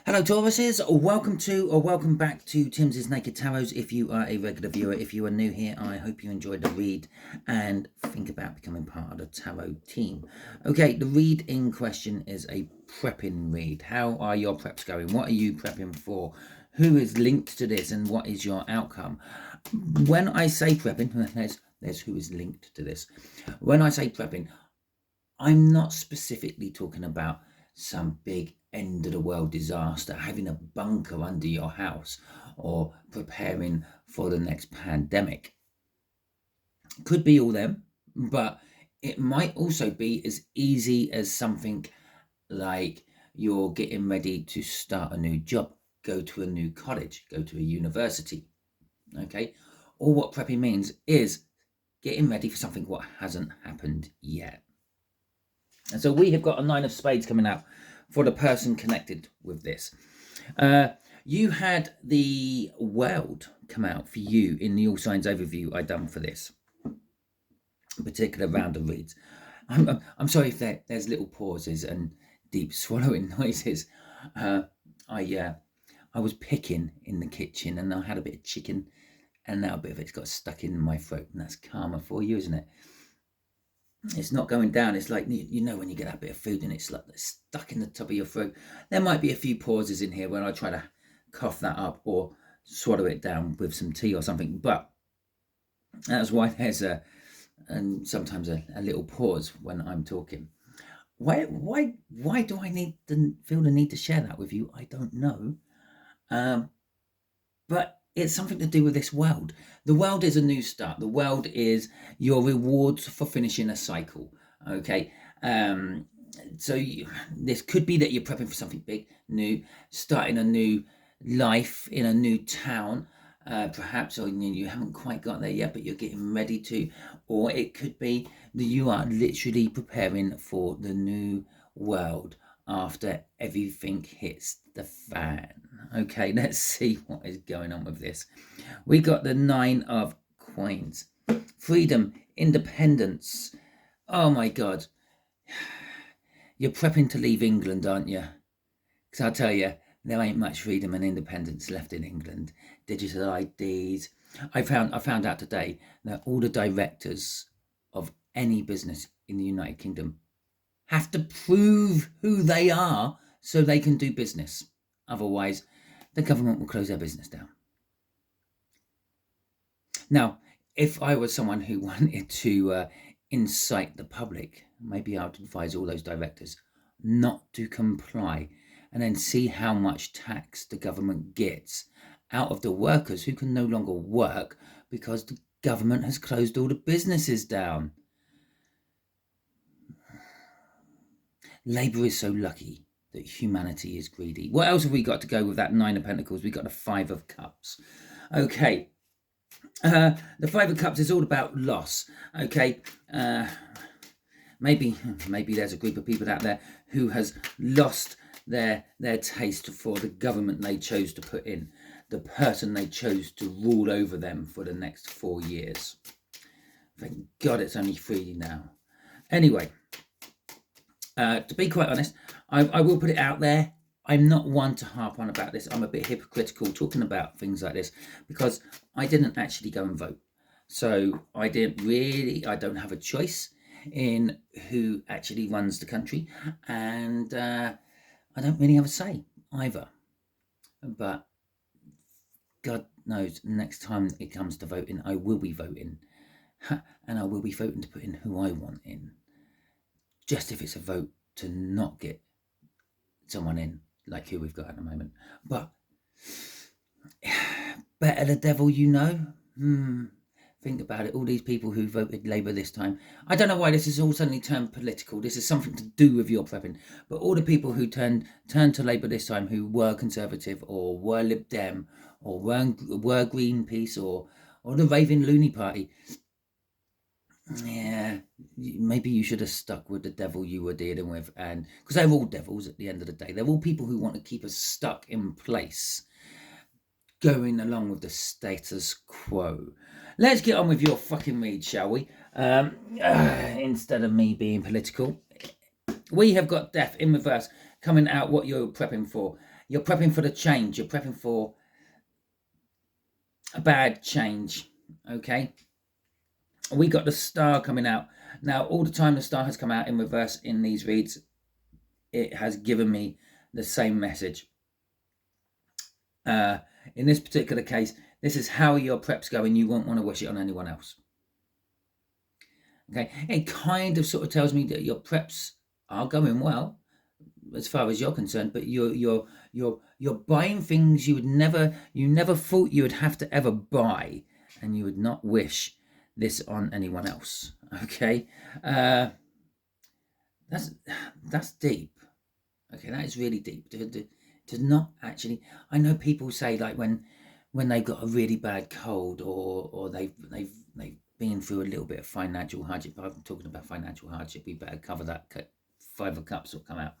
Hello Tauruses, welcome back to Timsy Naked Tarot. If you are a regular viewer, if you are new here, I hope you enjoyed the read and think about becoming part of the tarot team. Okay, the read in question is a prepping read. How are your preps going? What are you prepping for? Who is linked to this and what is your outcome? When I say prepping, there's who is linked to this. When I say prepping, I'm not specifically talking about some big end of the world disaster, having a bunker under your house, or preparing for the next pandemic. Could be all them, but it might also be as easy as something like you're getting ready to start a new job, go to a new college, go to a university. Okay, or what prepping means is getting ready for something what hasn't happened yet. And so we have got a 9 of spades coming out for the person connected with this. You had the world come out for you in the all signs overview I done for this particular round of reads. I'm sorry if there's little pauses and deep swallowing noises. I was picking in the kitchen and I had a bit of chicken and now a bit of it's got stuck in my throat, and that's karma for you, isn't it? It's not going down. It's like, you know, when you get that bit of food and it's like stuck in the top of your throat. There might be a few pauses in here when I try to cough that up or swallow it down with some tea or something, but that's why there's sometimes a little pause when I'm talking. Why do I feel the need to share that with you? I don't know, but it's something to do with this world. The world is a new start. The world is your rewards for finishing a cycle. Okay. So this could be that you're prepping for something big, new, starting a new life in a new town, perhaps, or you haven't quite got there yet, but you're getting ready to. Or it could be that you are literally preparing for the new world after everything hits the fan. Okay, let's see what is going on with this. We got the 9 of coins. Freedom, independence. Oh my God. You're prepping to leave England, aren't you? Because I'll tell you, there ain't much freedom and independence left in England. Digital IDs. I found out today that all the directors of any business in the United Kingdom have to prove who they are so they can do business. Otherwise, the government will close their business down. Now, if I was someone who wanted to incite the public, maybe I would advise all those directors not to comply and then see how much tax the government gets out of the workers who can no longer work because the government has closed all the businesses down. Labour is so lucky that humanity is greedy. What else have we got to go with that 9 of Pentacles? We got the 5 of Cups. Okay. The 5 of Cups is all about loss. Okay. Maybe there's a group of people out there who has lost their taste for the government they chose to put in, the person they chose to rule over them for the next 4 years. Thank God it's only 3 now. Anyway, to be quite honest, I will put it out there. I'm not one to harp on about this. I'm a bit hypocritical talking about things like this because I didn't actually go and vote. So I don't have a choice in who actually runs the country. And I don't really have a say either. But God knows, next time it comes to voting, I will be voting. And I will be voting to put in who I want in. Just if it's a vote to not get someone in like who we've got at the moment. But better the devil you know. Think about it. All these people who voted Labour this time. I don't know why this has all suddenly turned political. This is something to do with your prepping. But all the people who turned to Labour this time who were Conservative or were Lib Dem or were Greenpeace or the Raving Loony Party. Yeah, maybe you should have stuck with the devil you were dealing with, and because they're all devils at the end of the day. They're all people who want to keep us stuck in place, going along with the status quo. Let's get on with your fucking read, shall we? Instead of me being political, we have got death in reverse coming out. What you're prepping for You're prepping for the change. You're prepping for a bad change. Okay. We got the star coming out. Now, all the time the star has come out in reverse in these reads, it has given me the same message. In this particular case, this is how your prep's going. You won't want to wish it on anyone else. Okay, it kind of sort of tells me that your preps are going well, as far as you're concerned, but you're buying things you never thought you would have to ever buy, and you would not wish this on anyone else. Okay, that's deep. Okay, that is really deep. To not actually, I know people say like when they've got a really bad cold or they've been through a little bit of financial hardship. I'm talking about financial hardship. We better cover that. 5 of Cups will come out.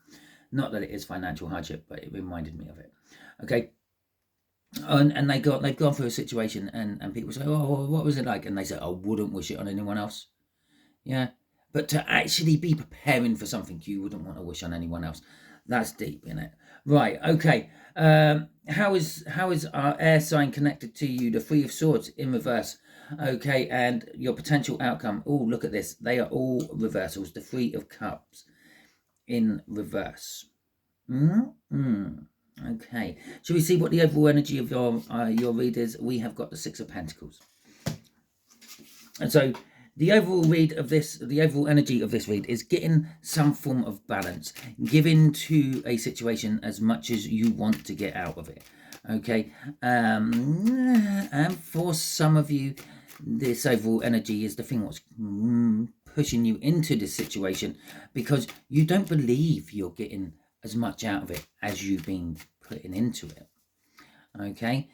Not that it is financial hardship, but it reminded me of it. Okay. And they've gone through a situation and people say, oh, what was it like? And they say, I wouldn't wish it on anyone else. Yeah. But to actually be preparing for something you wouldn't want to wish on anyone else, that's deep, isn't it? Right, okay. How is our air sign connected to you? The Three of Swords in reverse. Okay, and your potential outcome. Oh, look at this. They are all reversals. The Three of Cups in reverse. Okay. Shall we see what the overall energy of your read is? We have got the Six of Pentacles. And so the overall read of this, the overall energy of this read is getting some form of balance, giving to a situation as much as you want to get out of it. Okay. And for some of you, this overall energy is the thing what's pushing you into this situation because you don't believe you're getting as much out of it as you've been putting into it. Okay.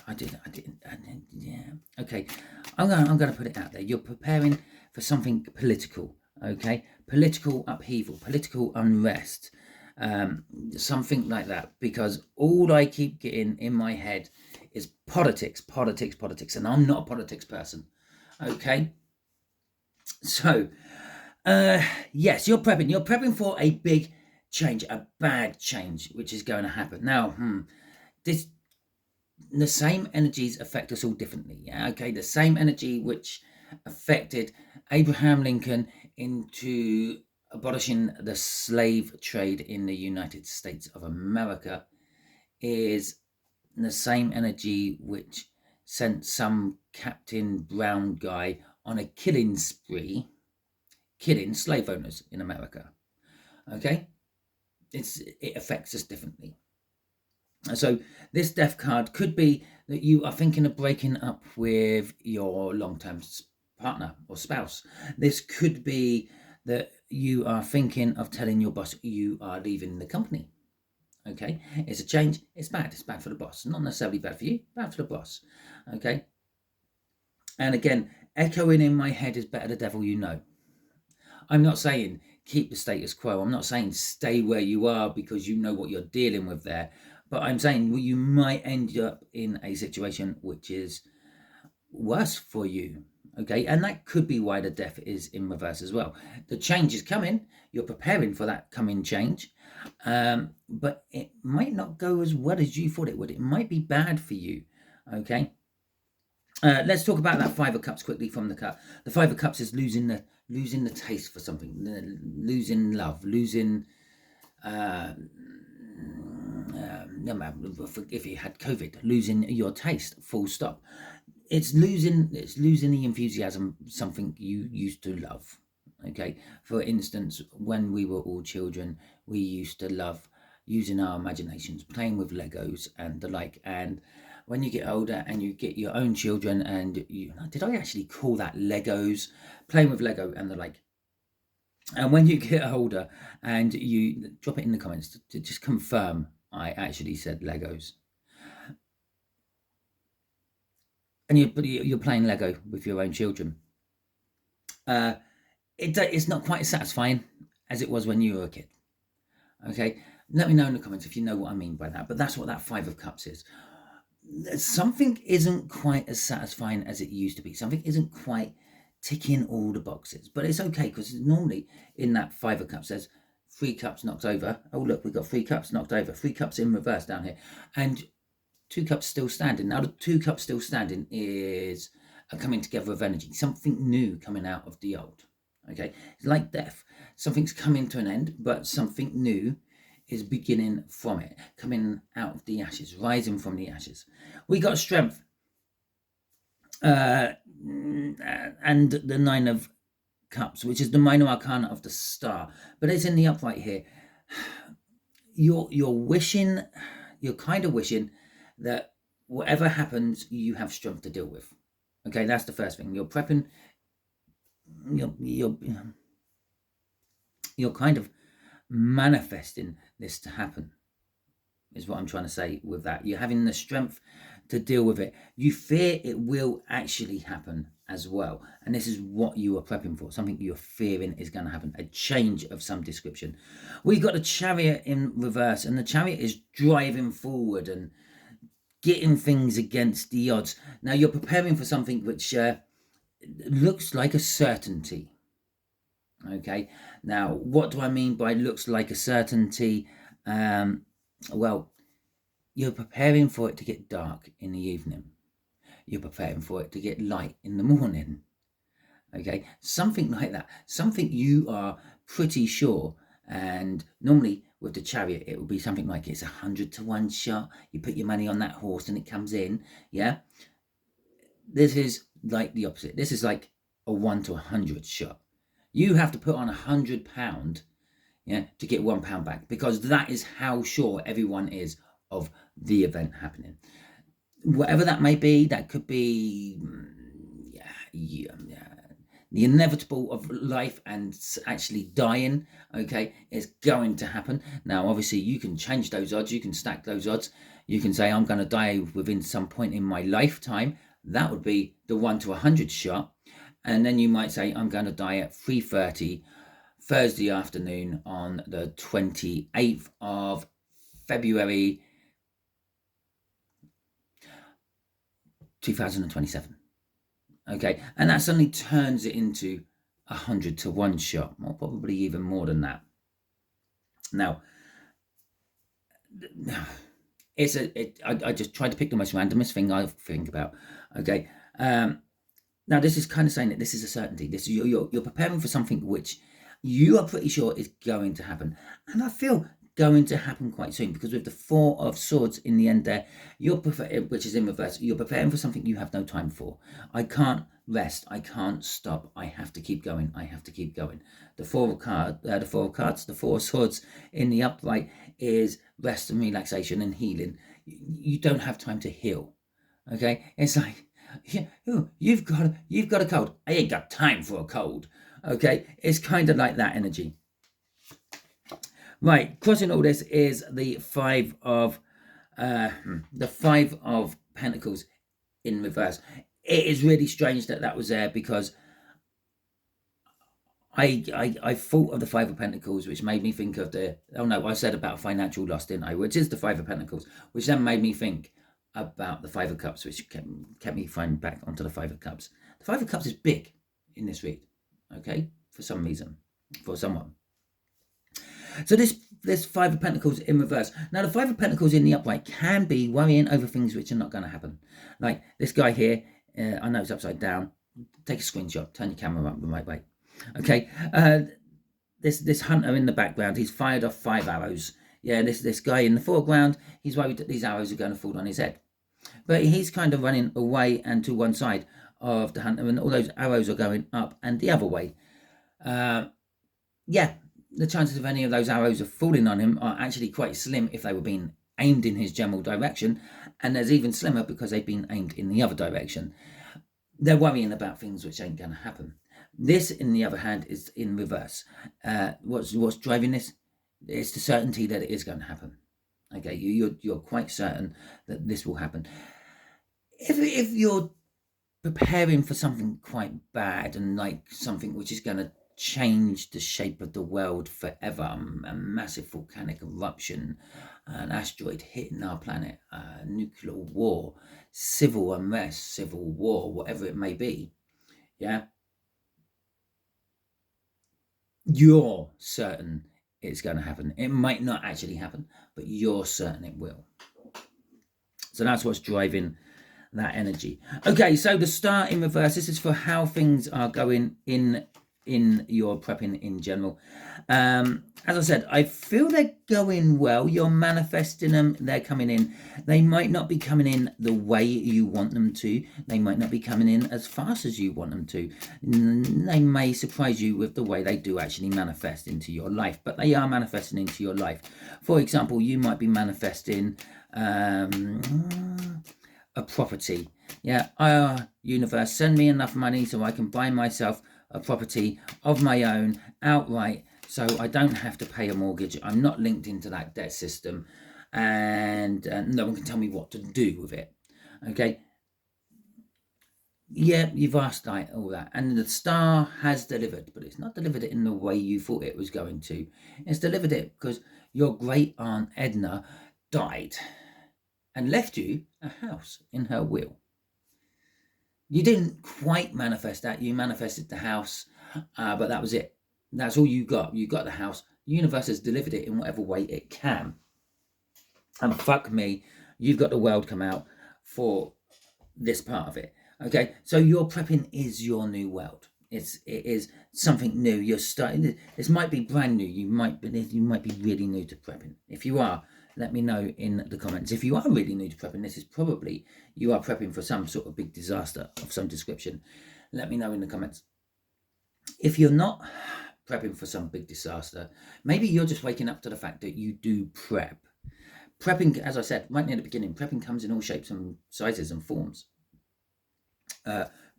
I didn't, yeah. Okay, I'm going to put it out there. You're preparing for something political, okay? Political upheaval, political unrest, something like that. Because all I keep getting in my head is politics, and I'm not a politics person, okay? So, yes, you're prepping. You're prepping for a big change, a bad change, which is going to happen. Now, the same energies affect us all differently. Yeah, okay. The same energy which affected Abraham Lincoln into abolishing the slave trade in the United States of America is the same energy which sent some Captain Brown guy on a killing spree, killing slave owners in America. Okay, it affects us differently. So this death card could be that you are thinking of breaking up with your long-term partner or spouse. This could be that you are thinking of telling your boss you are leaving the company. Okay, it's a change. It's bad. It's bad for the boss. Not necessarily bad for you, bad for the boss. Okay. And again, echoing in my head is better the devil you know. I'm not saying keep the status quo. I'm not saying stay where you are because you know what you're dealing with there. But I'm saying well, you might end up in a situation which is worse for you. Okay, and that could be why the death is in reverse as well. The change is coming. You're preparing for that coming change. But it might not go as well as you thought it would. It might be bad for you. Okay. Let's talk about that Five of Cups quickly from the cut. The Five of Cups is losing the taste for something, losing love, losing if you had COVID, losing your taste, full stop. It's losing the enthusiasm, something you used to love. Okay, for instance, when we were all children, we used to love using our imaginations, playing with Legos and the like. And when you get older and you get your own children, and did I actually call that Legos? Playing with Lego and the like. And when you get older, and you drop it in the comments to just confirm I actually said Legos. And you're playing Lego with your own children. It's not quite as satisfying as it was when you were a kid. Okay, let me know in the comments if you know what I mean by that. But that's what that Five of Cups is. Something isn't quite as satisfying as it used to be. Something isn't quite ticking all the boxes. But it's okay because normally in that Five of Cups there's 3 cups knocked over. Oh, look, we've got 3 cups knocked over. 3 cups in reverse down here. And 2 cups still standing. Now, the 2 cups still standing is a coming together of energy. Something new coming out of the old. Okay? It's like death. Something's coming to an end, but something new is beginning from it. Coming out of the ashes. Rising from the ashes. We got strength. And the 9 of Cups, which is the minor arcana of the star, but it's in the upright here. You're wishing, you're kind of wishing that whatever happens, you have strength to deal with. Okay, that's the first thing. You're prepping. You're kind of manifesting this to happen, is what I'm trying to say with that. You're having the strength to deal with it. You fear it will actually happen as well. And this is what you are prepping for. Something you're fearing is going to happen. A change of some description. We've got the Chariot in reverse. And the Chariot is driving forward and getting things against the odds. Now you're preparing for something which looks like a certainty. Okay. Now, what do I mean by looks like a certainty? Well, you're preparing for it to get dark in the evening. You're preparing for it to get light in the morning. Okay, something like that. Something you are pretty sure. And normally with the Chariot, it will be something like it's 100 to 1 shot. You put your money on that horse and it comes in. Yeah. This is like the opposite. This is like a 1 to 100 shot. You have to put on £100, yeah, to get £1 back, because that is how sure everyone is of the event happening. Whatever that may be, that could be the inevitable of life and actually dying, okay, is going to happen. Now, obviously, you can change those odds. You can stack those odds. You can say, I'm going to die within some point in my lifetime. That would be the 1 to 100 shot. And then you might say, I'm going to die at 3:30 Thursday afternoon on the 28th of February 2027. Okay, and that suddenly turns it into 100 to 1 shot, or probably even more than that. Now, I just tried to pick the most randomest thing I think about. Okay, now this is kind of saying that this is a certainty. This you're preparing for something which you are pretty sure is going to happen, and I feel going to happen quite soon, because with the 4 of Swords in the end there, which is in reverse, you're preparing for something you have no time for. I can't rest. I can't stop. I have to keep going. I have to keep going. The 4 of cards, the 4 of Swords in the upright is rest and relaxation and healing. You don't have time to heal. Okay, it's like, yeah, you've got a cold. I ain't got time for a cold. Okay, it's kind of like that energy. Right, crossing all this is the 5 of Pentacles in reverse. It is really strange that was there, because I thought of the 5 of Pentacles, which made me think of I said about financial loss, didn't I? Which is the 5 of Pentacles, which then made me think about the 5 of Cups, which kept me finding back onto the 5 of Cups. The 5 of Cups is big in this read, okay, for some reason, for someone. So this 5 of Pentacles in reverse. Now, the 5 of Pentacles in the upright can be worrying over things which are not going to happen. Like this guy here, I know it's upside down. Take a screenshot, turn your camera up the right way. Okay, this hunter in the background, he's fired off 5 arrows. Yeah, this guy in the foreground, he's worried that these arrows are going to fall on his head. But he's kind of running away and to one side of the hunter, and all those arrows are going up and the other way. Yeah, the chances of any of those arrows of falling on him are actually quite slim if they were being aimed in his general direction, and there's even slimmer because they've been aimed in the other direction. They're worrying about things which ain't going to happen. This, in the other hand, is in reverse. What's driving this? It's the certainty that it is going to happen. Okay, you're quite certain that this will happen. If you're preparing for something quite bad, and like something which is going to change the shape of the world forever, a massive volcanic eruption, an asteroid hitting our planet, nuclear war, civil unrest, civil war, whatever it may be, yeah, you're certain it's going to happen. It might not actually happen, but you're certain it will. So that's what's driving that energy. Okay, so the star in reverse, this is for how things are going in your prepping in general. As I said, I feel they're going well. You're manifesting them. They're coming in. They might not be coming in the way you want them to. They might not be coming in as fast as you want them to. They may surprise you with the way they do actually manifest into your life, but they are manifesting into your life. For example, you might be manifesting a property. Yeah, universe, send me enough money so I can buy myself a property of my own outright, so I don't have to pay a mortgage. I'm not linked into that debt system, and no one can tell me what to do with it. Okay. Yeah, you've asked all that, and the star has delivered, but it's not delivered it in the way you thought it was going to. It's delivered it because your great aunt Edna died and left you a house in her will. You didn't quite manifest that. You manifested the house, but that was it. That's all you got. You got the house. The universe has delivered it in whatever way it can. And fuck me, you've got the world come out for this part of it. Okay, so your prepping is your new world. It is something new. You're starting. This might be brand new. You might be really new to prepping. If you are, let me know in the comments. If you are really new to prepping, this is probably you are prepping for some sort of big disaster of some description. Let me know in the comments. If you're not prepping for some big disaster, maybe you're just waking up to the fact that you do prep. Prepping, as I said right near the beginning, prepping comes in all shapes and sizes and forms.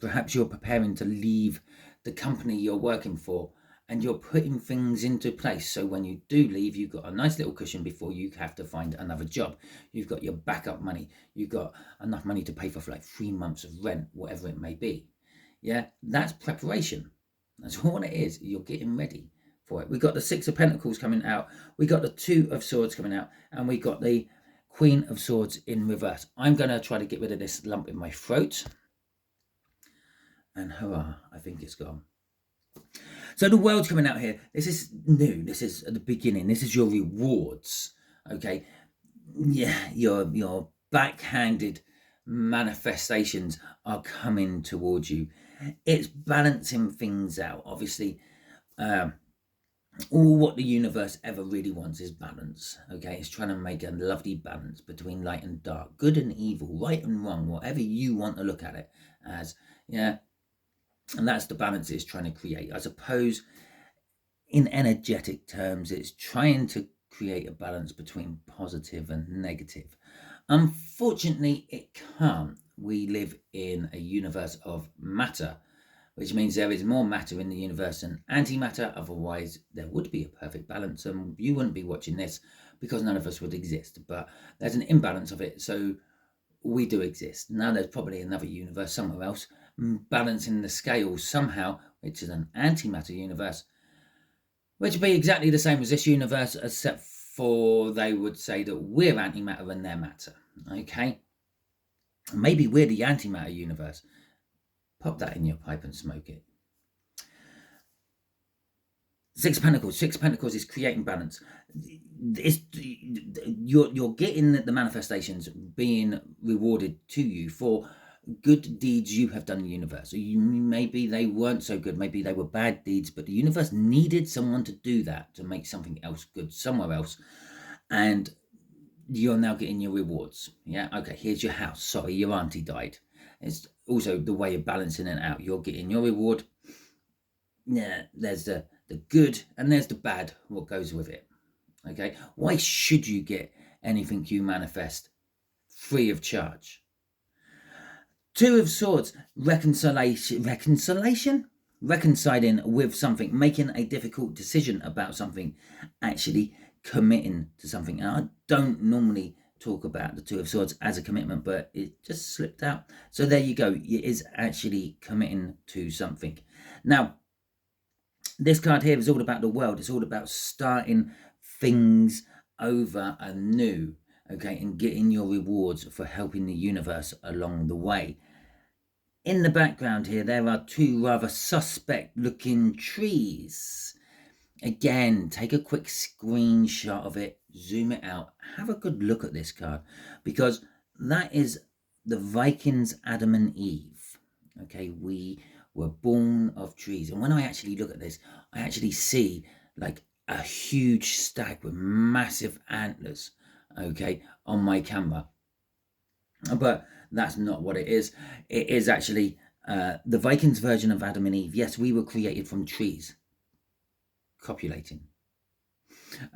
Perhaps you're preparing to leave the company you're working for, and you're putting things into place so when you do leave, you've got a nice little cushion before you have to find another job. You've got your backup money. You've got enough money to pay for like 3 months of rent, whatever it may be. Yeah, that's preparation. That's all it is. You're getting ready for it. We got the 6 of Pentacles coming out. We got the 2 of Swords coming out, and we got the Queen of Swords in reverse. I'm going to try to get rid of this lump in my throat. And hurrah, I think it's gone. So the world's coming out here. This is new. This is at the beginning. This is your rewards. Okay. Yeah, your backhanded manifestations are coming towards you. It's balancing things out. Obviously, all what the universe ever really wants is balance. Okay, it's trying to make a lovely balance between light and dark, good and evil, right and wrong, whatever you want to look at it as. Yeah. And that's the balance it's trying to create. I suppose in energetic terms, it's trying to create a balance between positive and negative. Unfortunately, it can't. We live in a universe of matter, which means there is more matter in the universe than antimatter. Otherwise, there would be a perfect balance, and you wouldn't be watching this because none of us would exist. But there's an imbalance of it, so we do exist. Now there's probably another universe somewhere else balancing the scales somehow, which is an antimatter universe, which would be exactly the same as this universe, except for they would say that we're antimatter and they're matter. Okay, maybe we're the antimatter universe. Pop that in your pipe and smoke it. 6 Pentacles. 6 Pentacles is creating balance. You're getting the manifestations being rewarded to you for good deeds you have done in the universe. Maybe they weren't so good, maybe they were bad deeds, but the universe needed someone to do that, to make something else good somewhere else, and you're now getting your rewards. Yeah, okay, here's your house. Sorry, your auntie died. It's also the way of balancing it out. You're getting your reward. Yeah, there's the good and there's the bad, what goes with it. Okay, why should you get anything you manifest free of charge? 2 of Swords, reconciliation, reconciling with something, making a difficult decision about something, actually committing to something. And I don't normally talk about the 2 of Swords as a commitment, but it just slipped out. So there you go. It is actually committing to something. Now, this card here is all about the world. It's all about starting things over anew. Okay, and getting your rewards for helping the universe along the way. In the background here, there are 2 rather suspect looking trees. Again, take a quick screenshot of it, zoom it out, have a good look at this card, because that is the Vikings, Adam and Eve. Okay, we were born of trees. And when I actually look at this, I actually see like a huge stag with massive antlers, okay, on my camera. But that's not what it is. It is actually the Vikings version of Adam and Eve. Yes, we were created from trees, copulating.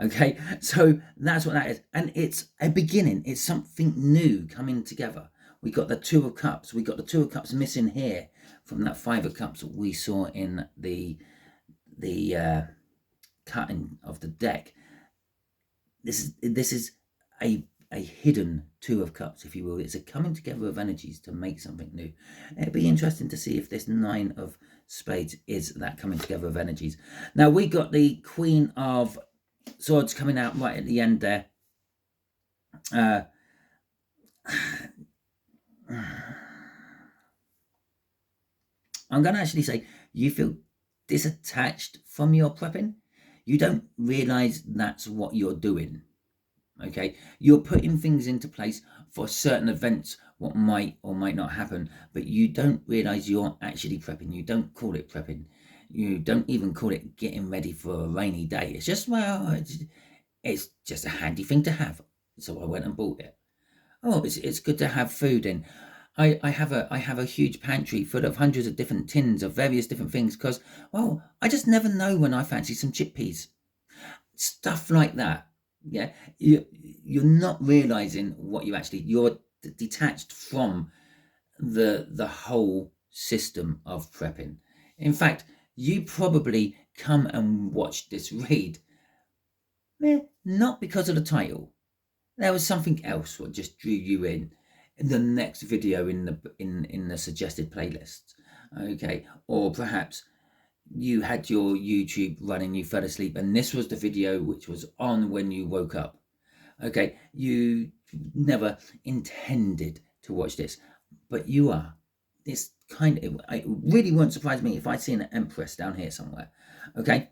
Okay, so that's what that is. And it's a beginning. It's something new coming together. We got the Two of Cups. We got the Two of Cups missing here from that Five of Cups we saw in the cutting of the deck. This is a hidden Two of Cups, if you will. It's a coming together of energies to make something new. It'd be interesting to see if this Nine of Spades is that coming together of energies. Now we got the Queen of Swords coming out right at the end there. I'm going to actually say you feel disattached from your prepping. You don't realize that's what you're doing. Okay, you're putting things into place for certain events, what might or might not happen, but you don't realize you're actually prepping. You don't call it prepping. You don't even call it getting ready for a rainy day. It's just, well, it's just a handy thing to have. So I went and bought it. Oh, it's good to have food in. I have a huge pantry full of hundreds of different tins of various different things because, well, I just never know when I fancy some chickpeas. Stuff like that. Yeah, you're not realizing what you're detached from the whole system of prepping. In fact, you probably come and watch this read not because of the title. There was something else what just drew you in the next video in the suggested playlist. Okay, or perhaps you had your YouTube running, you fell asleep, and this was the video which was on when you woke up. Okay, you never intended to watch this, but you are. This kind of, it really won't surprise me if I see an Empress down here somewhere. Okay,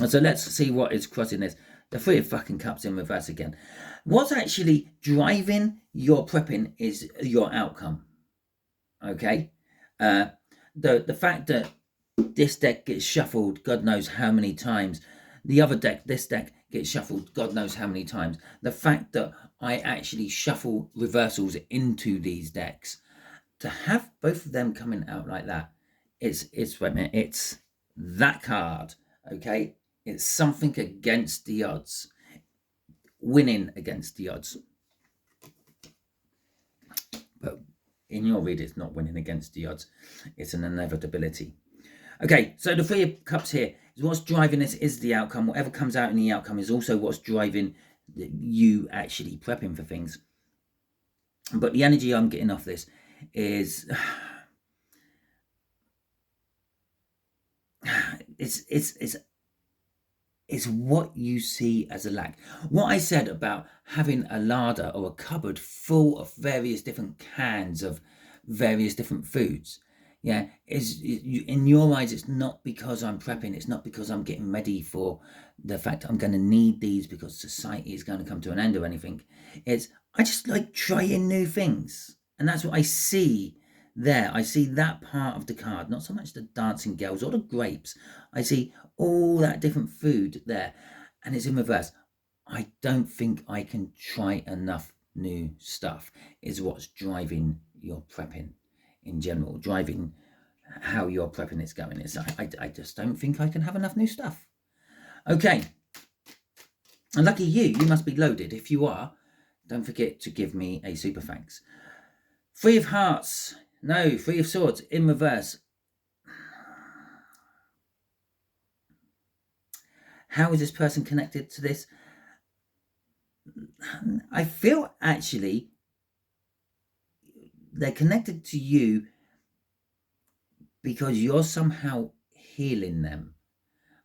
so let's see what is crossing this. The Three of fucking Cups in reverse again. What's actually driving your prepping is your outcome. Okay, the fact that this deck gets shuffled God knows how many times, the other deck, this deck gets shuffled God knows how many times, the fact that I actually shuffle reversals into these decks, to have both of them coming out like that, it's wait a minute, it's that card. Okay, it's something against the odds, winning against the odds. But in your read, it's not winning against the odds, it's an inevitability. Okay, so the Three of Cups here is what's driving this is the outcome. Whatever comes out in the outcome is also what's driving you actually prepping for things. But the energy I'm getting off this is it's what you see as a lack. What I said about having a larder or a cupboard full of various different cans of various different foods. Yeah, in your eyes, it's not because I'm prepping. It's not because I'm getting ready for the fact I'm going to need these because society is going to come to an end or anything. It's I just like trying new things, and that's what I see there. I see that part of the card, not so much the dancing girls or the grapes. I see all that different food there, and it's in reverse. I don't think I can try enough new stuff. Is what's driving your prepping in general, driving how your prepping is going. It's I just don't think I can have enough new stuff. Okay, and lucky you must be loaded. If you are, don't forget to give me a super thanks. Three of Hearts, no, Three of Swords in reverse. How is this person connected to this? I feel actually they're connected to you because you're somehow healing them.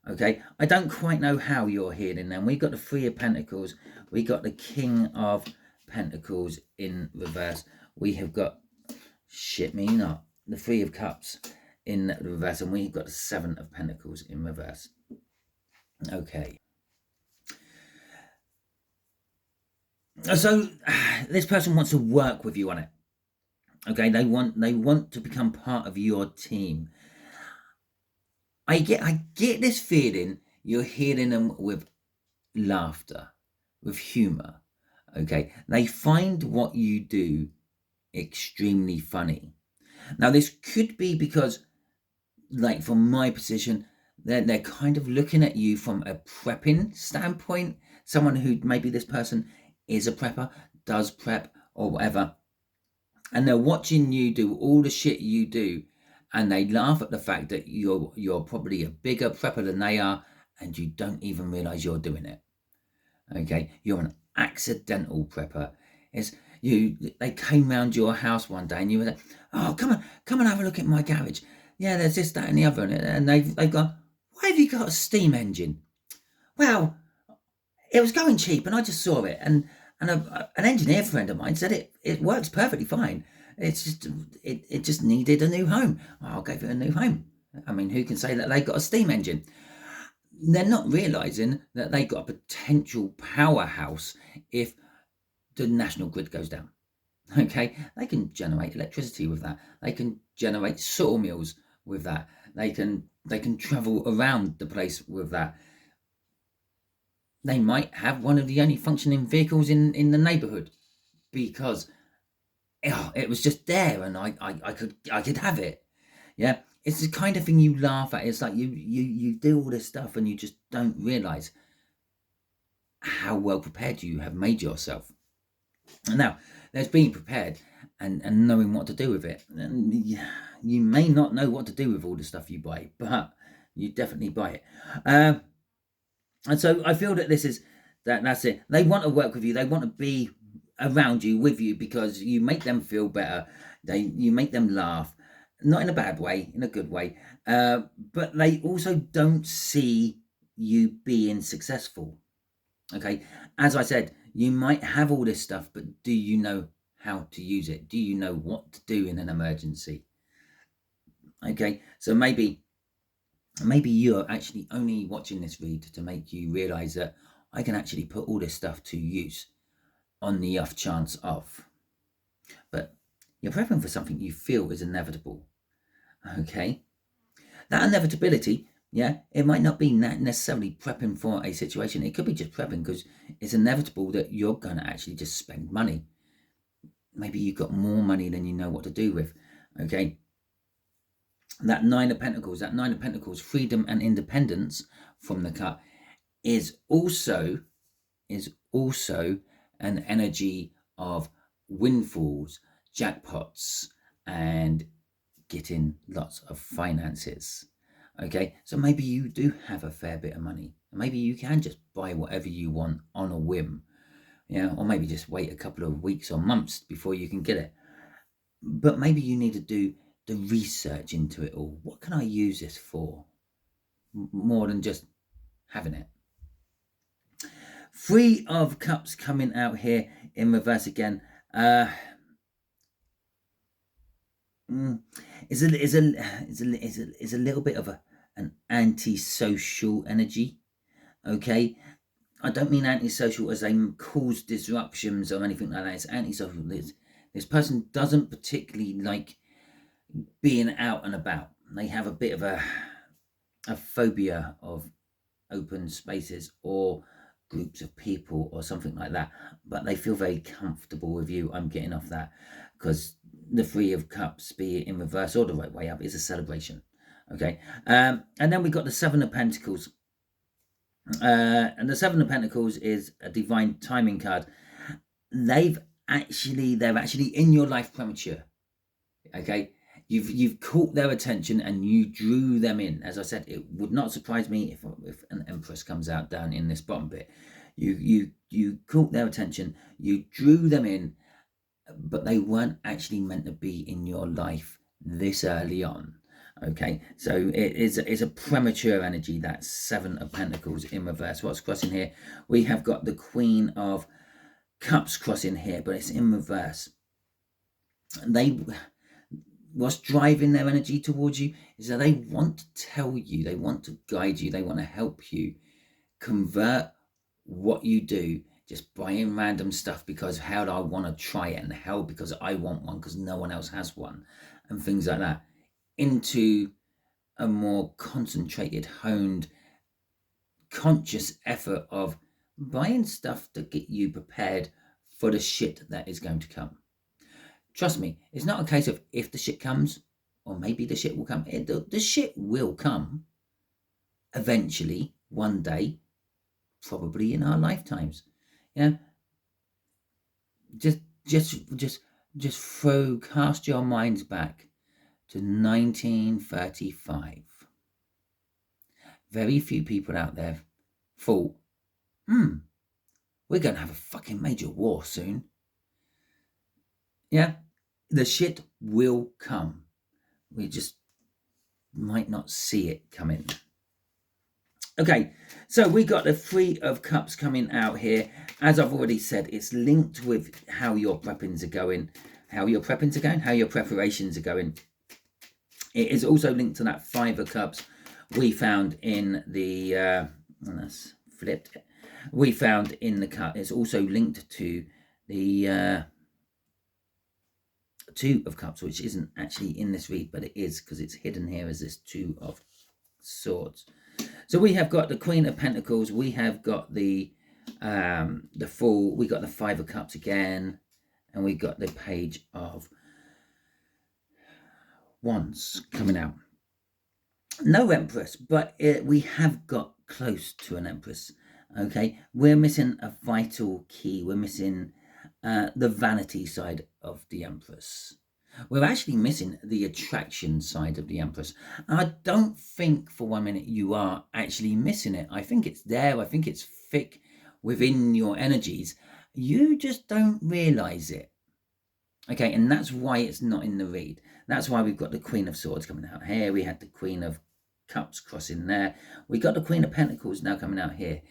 Okay, I don't quite know how you're healing them. We got the Three of Pentacles, we got the King of Pentacles in reverse, we have got, shit me not, the Three of Cups in reverse, and we've got the Seven of Pentacles in reverse. Okay. So this person wants to work with you on it. Okay, they want to become part of your team. I get this feeling you're healing them with laughter, with humor. Okay, they find what you do extremely funny. Now this could be because, like, from my position, they're kind of looking at you from a prepping standpoint. Someone who, maybe this person is a prepper, does prep or whatever, and they're watching you do all the shit you do, and they laugh at the fact that you're probably a bigger prepper than they are, and you don't even realize you're doing it. Okay, you're an accidental prepper. It's you. They came round your house one day, and you were like, "Oh, come and have a look at my garage. Yeah, there's this, that, and the other." And they've gone, "Why have you got a steam engine?" Well, it was going cheap, and I just saw it, and an engineer friend of mine said it works perfectly fine. It's just it just needed a new home. I'll give it a new home. I mean, who can say that they got a steam engine? They're not realizing that they got a potential powerhouse if the national grid goes down. Okay, they can generate electricity with that. They can generate sawmills with that. They can travel around the place with that. They might have one of the only functioning vehicles in the neighborhood because it was just there, and I could have it. Yeah, it's the kind of thing you laugh at. It's like you do all this stuff and you just don't realize how well prepared you have made yourself. And now there's being prepared and knowing what to do with it. And you may not know what to do with all the stuff you buy, but you definitely buy it. And so I feel that that's it. They want to work with you. They want to be around you, with you, because you make them feel better. You make them laugh, not in a bad way, in a good way. But they also don't see you being successful. Okay, as I said, you might have all this stuff, but do you know how to use it? Do you know what to do in an emergency? Okay, so maybe you're actually only watching this read to make you realize that I can actually put all this stuff to use on the off chance of. But you're prepping for something you feel is inevitable. Okay, that inevitability, yeah, it might not be necessarily prepping for a situation. It could be just prepping because it's inevitable that you're going to actually just spend money. Maybe you've got more money than you know what to do with. Okay, that Nine of Pentacles, freedom and independence from the cut, is also an energy of windfalls, jackpots, and getting lots of finances. Okay, so maybe you do have a fair bit of money. Maybe you can just buy whatever you want on a whim. Yeah, or maybe just wait a couple of weeks or months before you can get it. But maybe you need to do the research into it all. What can I use this for? More than just having it. Three of Cups coming out here in reverse again. It's a little bit of an antisocial energy. Okay, I don't mean antisocial as they cause disruptions or anything like that. It's antisocial. This person doesn't particularly like being out and about. They have a bit of a phobia of open spaces or groups of people or something like that, but they feel very comfortable with you. I'm getting off that because the Three of Cups, be it in reverse or the right way up, is a celebration. Okay, and then we got the Seven of Pentacles, and the Seven of Pentacles is a divine timing card. They're actually in your life premature. Okay, you've caught their attention and you drew them in. As I said, it would not surprise me if an Empress comes out down in this bottom bit. You caught their attention, you drew them in, but they weren't actually meant to be in your life this early on. Okay, so it's a premature energy. That Seven of Pentacles in reverse. What's crossing here? We have got the Queen of Cups crossing here, but it's in reverse. What's driving their energy towards you is that they want to tell you, they want to guide you, they want to help you convert what you do, just buying random stuff because how do I want to try it, and how because I want one because no one else has one, and things like that, into a more concentrated, honed, conscious effort of buying stuff to get you prepared for the shit that is going to come. Trust me, it's not a case of if the shit comes, or maybe the shit will come. The shit will come eventually, one day, probably in our lifetimes. Yeah. Just cast your minds back to 1935. Very few people out there thought, we're going to have a fucking major war soon. Yeah, the shit will come. We just might not see it coming. Okay, so we got the Three of Cups coming out here. As I've already said, it's linked with how your preppings are going, how your preparations are going. It is also linked to that Five of Cups we found in the, that's flipped. We found in the cut. It's also linked to the Two of Cups, which isn't actually in this read, but it is because it's hidden here as this Two of Swords. So we have got the Queen of Pentacles, we have got the Fool, we got the Five of Cups again, and we got the Page of Wands coming out. No Empress, but we have got close to an Empress. Okay, we're missing a vital key. We're missing the vanity side of the Empress. We're actually missing the attraction side of the Empress. And I don't think for 1 minute you are actually missing it. I think it's there. I think it's thick within your energies. You just don't realize it. Okay, and that's why it's not in the read. That's why we've got the Queen of Swords coming out here. We had the Queen of Cups crossing there. We got the Queen of Pentacles now coming out here.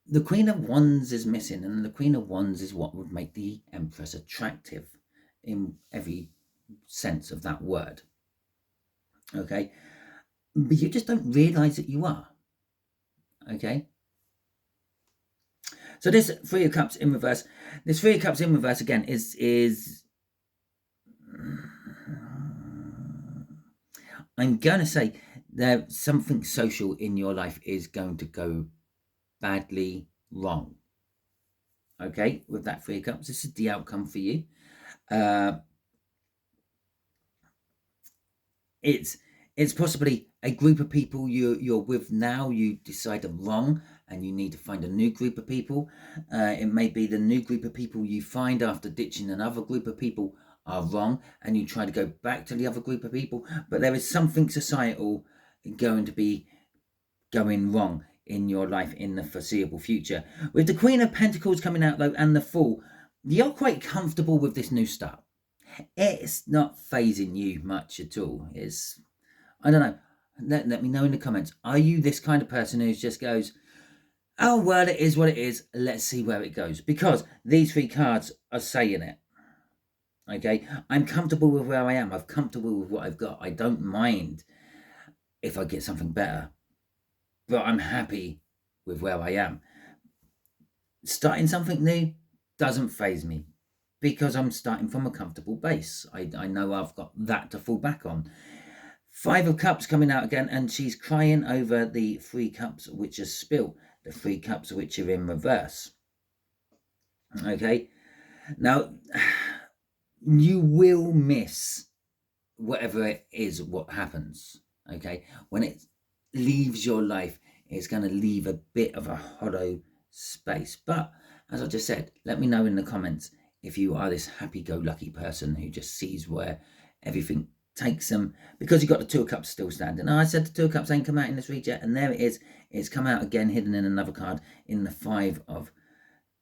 The Queen of Wands is missing, and the Queen of Wands is what would make the Empress attractive in every sense of that word. Okay, but you just don't realize that you are. Okay, so this Three of Cups in reverse, this Three of Cups in reverse again is I'm going to say that something social in your life is going to go badly wrong. Okay, with that Three of Cups, this is the outcome for you. It's possibly a group of people you're with now. You decide are wrong, and you need to find a new group of people. It may be the new group of people you find after ditching another group of people are wrong, and you try to go back to the other group of people. But there is something societal going to be going wrong in your life in the foreseeable future. With the Queen of Pentacles coming out though, and the Fool, you're quite comfortable with this new start. It's not phasing you much at all. It's, I don't know, let me know in the comments. Are you this kind of person who just goes, oh well, it is what it is, let's see where it goes? Because these three cards are saying it. Okay, I'm comfortable with where I am. I'm comfortable with what I've got. I don't mind if I get something better, but I'm happy with where I am. Starting something new doesn't faze me because I'm starting from a comfortable base. I know I've got that to fall back on. Five of Cups coming out again, and she's crying over the Three Cups which are spilt, the Three Cups which are in reverse. Okay, now you will miss whatever it is what happens. Okay, when it leaves your life, it's going to leave a bit of a hollow space. But as I just said, let me know in the comments if you are this happy-go-lucky person who just sees where everything takes them, because you've got the Two of Cups still standing. Now, I said the Two of Cups ain't come out in this read yet, and there it is. It's come out again, hidden in another card in the Five of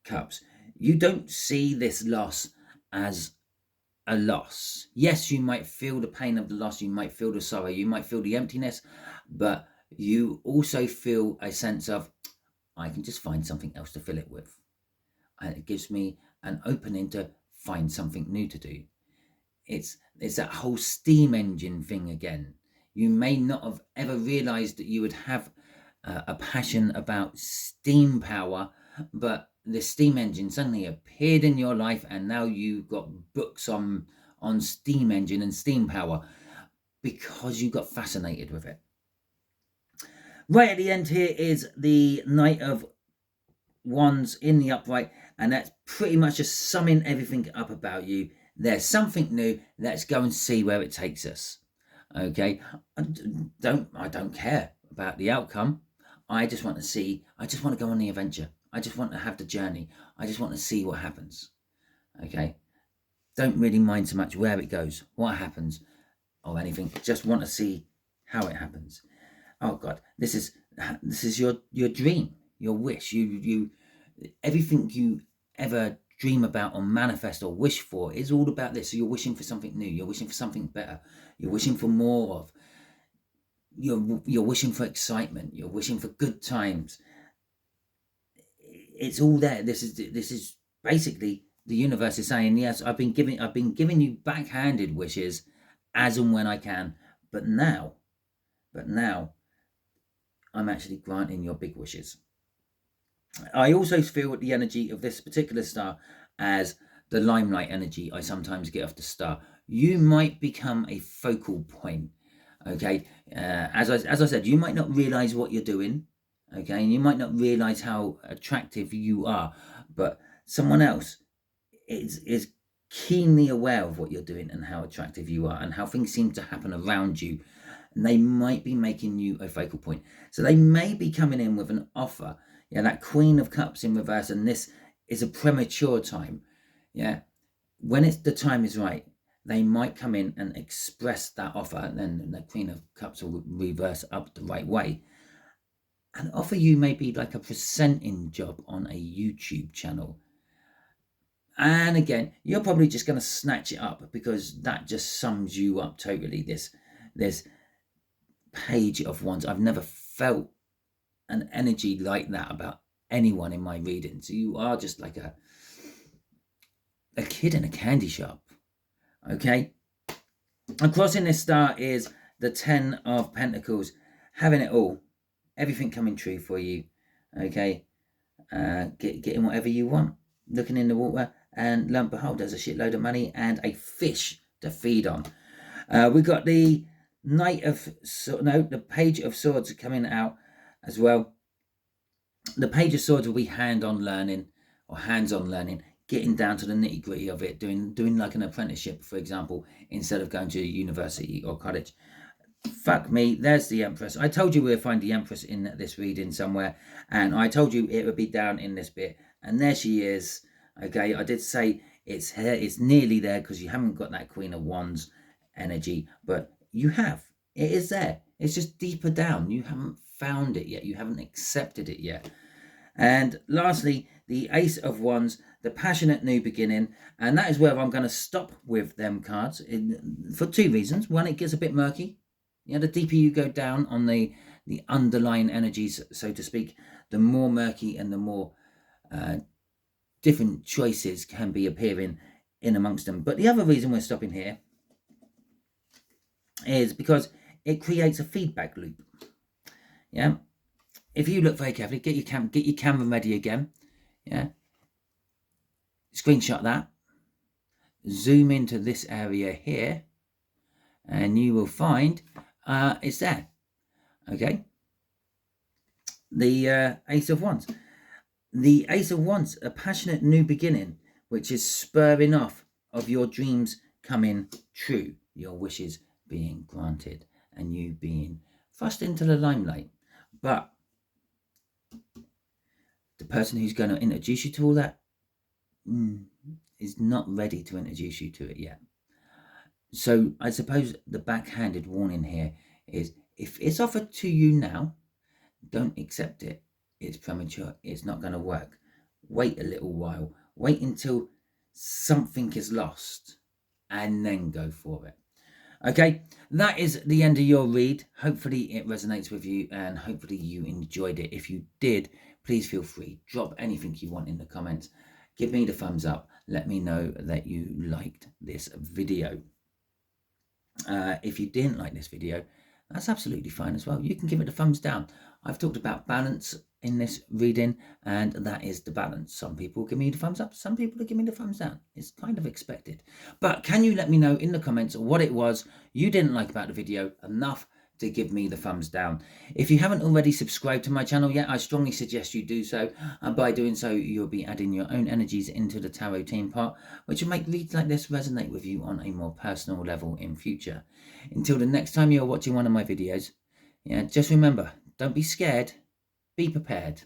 Cups. You don't see this loss as a loss. Yes, you might feel the pain of the loss, you might feel the sorrow, you might feel the emptiness, but you also feel a sense of, I can just find something else to fill it with. And it gives me an opening to find something new to do. It's that whole steam engine thing again. You may not have ever realized that you would have a passion about steam power, but the steam engine suddenly appeared in your life, and now you've got books on steam engine and steam power because you got fascinated with it. Right at the end here is the Knight of Wands in the upright, and that's pretty much just summing everything up about you. There's something new. Let's go and see where it takes us. Okay, I don't care about the outcome. I just want to see. I just want to go on the adventure. I just want to have the journey. I just want to see what happens. Okay, don't really mind so much where it goes, what happens, or anything. Just want to see how it happens. Oh God, this is your dream, your wish. You everything you ever dream about or manifest or wish for is all about this. So you're wishing for something new. You're wishing for something better. You're wishing for more of. You're wishing for excitement. You're wishing for good times. It's all there. This is basically the universe is saying, yes, I've been giving you backhanded wishes as and when I can, but now I'm actually granting your big wishes. I also feel the energy of this particular star as the limelight energy I sometimes get off the star. You might become a focal point. Okay, as I said, you might not realize what you're doing. Okay, and you might not realize how attractive you are, but someone else is keenly aware of what you're doing and how attractive you are and how things seem to happen around you, and they might be making you a focal point. So they may be coming in with an offer. Yeah, that Queen of Cups in reverse, and this is a premature time. Yeah, when the time is right, they might come in and express that offer, and then the Queen of Cups will reverse up the right way and offer you maybe like a presenting job on a YouTube channel. And again, you're probably just going to snatch it up because that just sums you up totally. This Page of Wands, I've never felt an energy like that about anyone in my reading. So you are just like a kid in a candy shop. Okay, and crossing this star is the 10 of Pentacles, having it all, everything coming true for you. Okay, getting whatever you want, looking in the water, and lo and behold, there's a shitload of money and a fish to feed on. We've got the the Page of Swords coming out as well. The Page of Swords will be hands-on learning, getting down to the nitty-gritty of it, doing like an apprenticeship, for example, instead of going to university or college. Fuck me, there's the Empress. I told you we'll find the Empress in this reading somewhere, and I told you it would be down in this bit, and there she is. Okay, I did say it's nearly there because you haven't got that Queen of Wands energy, but you have. It is there. It's just deeper down. You haven't found it yet. You haven't accepted it yet. And lastly, the Ace of Wands, the passionate new beginning, and that is where I'm going to stop with them cards for two reasons. One, it gets a bit murky. Yeah, the deeper you go down on the underlying energies, so to speak, the more murky and the more different choices can be appearing in amongst them. But the other reason we're stopping here is because it creates a feedback loop. Yeah, if you look very carefully, get your camera ready again. Yeah, screenshot that, zoom into this area here, and you will find it's there. Okay, the Ace of Wands. The Ace of Wands, a passionate new beginning, which is spurring off of your dreams coming true, your wishes being granted, and you being thrust into the limelight. But the person who's going to introduce you to all that is not ready to introduce you to it yet. So I suppose the backhanded warning here is, if it's offered to you now, don't accept it. It's premature. It's not going to work. Wait a little while. Wait until something is lost and then go for it. Okay, that is the end of your read. Hopefully it resonates with you and hopefully you enjoyed it. If you did, please feel free. Drop anything you want in the comments. Give me the thumbs up. Let me know that you liked this video. If you didn't like this video, that's absolutely fine as well. You can give it a thumbs down. I've talked about balance in this reading, and that is the balance. Some people give me the thumbs up, some people give me the thumbs down. It's kind of expected. But can you let me know in the comments what it was you didn't like about the video enough to give me the thumbs down? If you haven't already subscribed to my channel yet, I strongly suggest you do so, and by doing so you'll be adding your own energies into the tarot team part, which will make reads like this resonate with you on a more personal level in future. Until the next time you're watching one of my videos, just remember, don't be scared, be prepared.